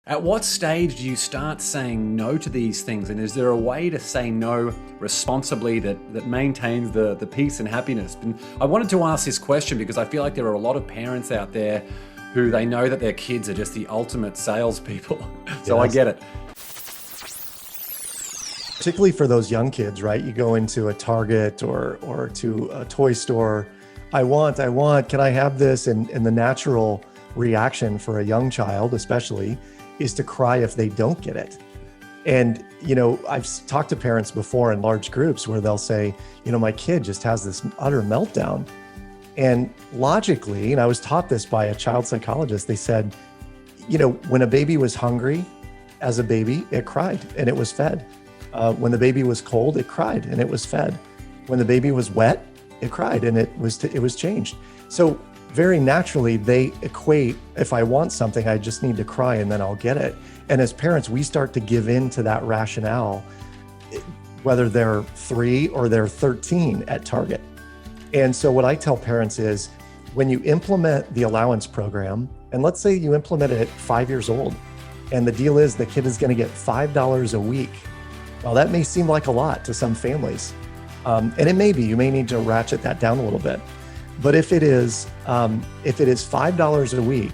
At what stage do you start saying no to these things? And is there a way to say no responsibly that maintains the peace and happiness? And I wanted to ask this question because I feel like there are a lot of parents out there who they know that their kids are just the ultimate salespeople. So yes. I get it. Particularly for those young kids, right? You go into a Target or to a toy store. I want, can I have this? And the natural reaction for a young child, especially, is to cry if they don't get it. And, I've talked to parents before in large groups where they'll say, my kid just has this utter meltdown. And logically, and I was taught this by a child psychologist, they said, when a baby was hungry as a baby, it cried and it was fed. When the baby was cold, it cried and it was fed. When the baby was wet, it cried and it was changed. So very naturally, they equate, if I want something, I just need to cry and then I'll get it. And as parents, we start to give in to that rationale, whether they're 3 or they're 13 at Target. And so what I tell parents is, when you implement the allowance program, and let's say you implement it at 5 years old, and the deal is the kid is going to get $5 a week. Well, that may seem like a lot to some families. And it may be, you may need to ratchet that down a little bit. But if it is $5 a week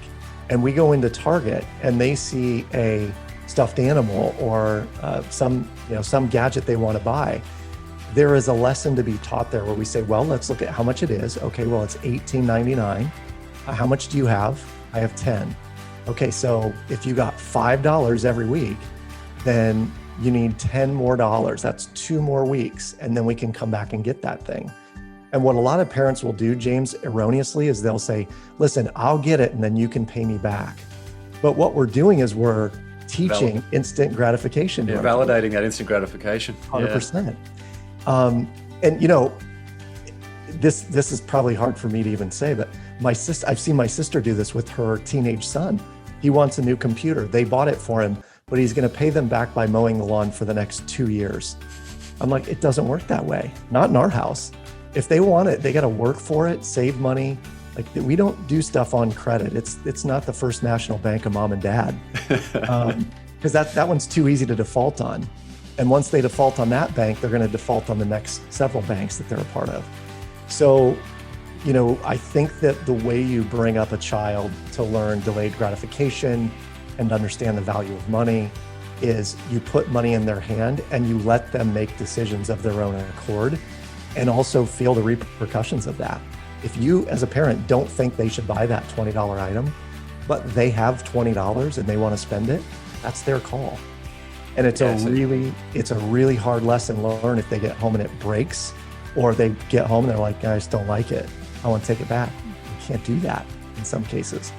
and we go into Target and they see a stuffed animal or some gadget they want to buy, there is a lesson to be taught there where we say, well, let's look at how much it is. Okay, well, it's $18.99. How much do you have? I have 10. Okay, so if you got $5 every week, then you need 10 more dollars. That's 2 more weeks. And then we can come back and get that thing. And what a lot of parents will do, James, erroneously, is they'll say, listen, I'll get it and then you can pay me back. But what we're doing is we're teaching instant gratification. Yeah, validating that instant gratification. 100%. Yeah. And this is probably hard for me to even say, but I've seen my sister do this with her teenage son. He wants a new computer. They bought it for him, but he's going to pay them back by mowing the lawn for the next 2 years. I'm like, it doesn't work that way. Not in our house. If they want it, they got to work for it, save money. Like, we don't do stuff on credit. It's not the First National Bank of mom and dad, because that one's too easy to default on. And once they default on that bank, they're going to default on the next several banks that they're a part of. So, I think that the way you bring up a child to learn delayed gratification and understand the value of money is you put money in their hand and you let them make decisions of their own accord, and also feel the repercussions of that. If you, as a parent, don't think they should buy that $20 item, but they have $20 and they want to spend it, that's their call. And it's a really hard lesson to learn if they get home and it breaks, or they get home and they're like, I just don't like it. I want to take it back. You can't do that in some cases.